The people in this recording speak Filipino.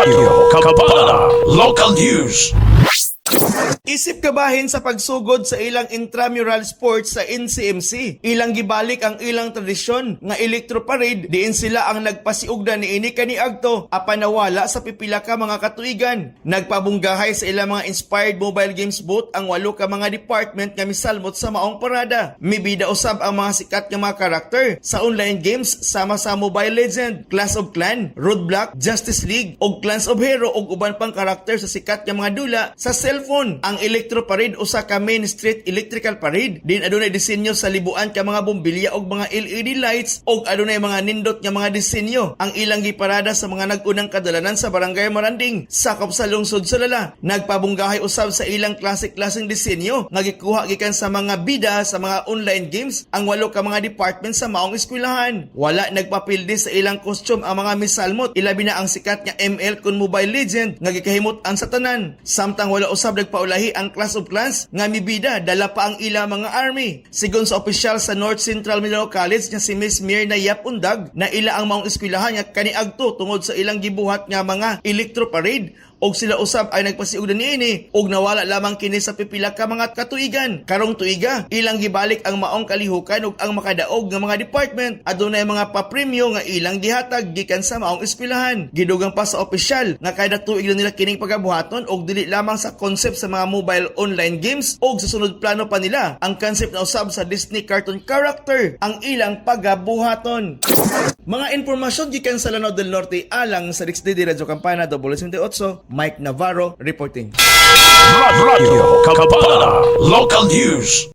Radyo Kapala Local News. Isip kabahin sa pagsugod sa ilang intramural sports sa NCMC. Ilang gibalik ang ilang tradisyon nga electro parade diin sila ang nagpasiugda ni ini kaniadto apan nawala sa pipila ka mga katuigan. Nagpabunggahay sa ilang mga inspired mobile games booth ang 8 ka mga department nga misalmot sa maong parada. Mibida usab ang mga sikat nga mga karakter sa online games sama sa Mobile Legend, Clash of Clan, Roadblock, Justice League ug Clans of Hero ug uban pang karakter sa sikat nga mga dula sa cellphone. Ang electro parade usa ka main street electrical parade din adunay disenyo sa libuan ka mga bombilya og mga LED lights og adunay mga nindot nga mga disenyo. Ang ilang giparada sa mga nag-unang kadalanan sa Barangay Maranding sakop sa lungsod sa Lala. Nagpabunggahay usab sa ilang klaseng disenyo nga gikuha gikan sa mga bida sa mga online games ang 8 ka mga department sa maong eskwelahan. Wala nagpapildi sa ilang costume ang mga misalmot ilabi na ang sikat nga ML kun Mobile Legend nga gikahimot-an sa tanan. Samtang wala usab nagpaulahi ang Clash of Clans nga mibida dala pa ang ila mga army. Sigon sa opisyal sa North Central Middle College nga si Miss Mirna Yap Undag na ila ang maong eskwelahan nga kaniadto tungod sa ilang gibuhat nga mga electro parade og sila usab ay nagpasiugdan niini og nawala lamang kini sa pipila ka mga katuigan. Karong tuiga ilang gibalik ang maong kalihukan ug ang makadaog nga mga department adunay mga papremyo nga ilang gihatag gikan sa maong eskwelahan. Gidugang pa sa opisyal nga kada tuig nila kining pagabuhaton og dili lamang sa concept sa mga mobile online games og sa sunod plano pa nila ang concept na usab sa Disney cartoon character ang ilang pagabuhaton. Mga impormasyon gikan sa Lanao del Norte alang sa DXD Radio Campana 28 Mike Navarro reporting. Radyo Kapala Local News.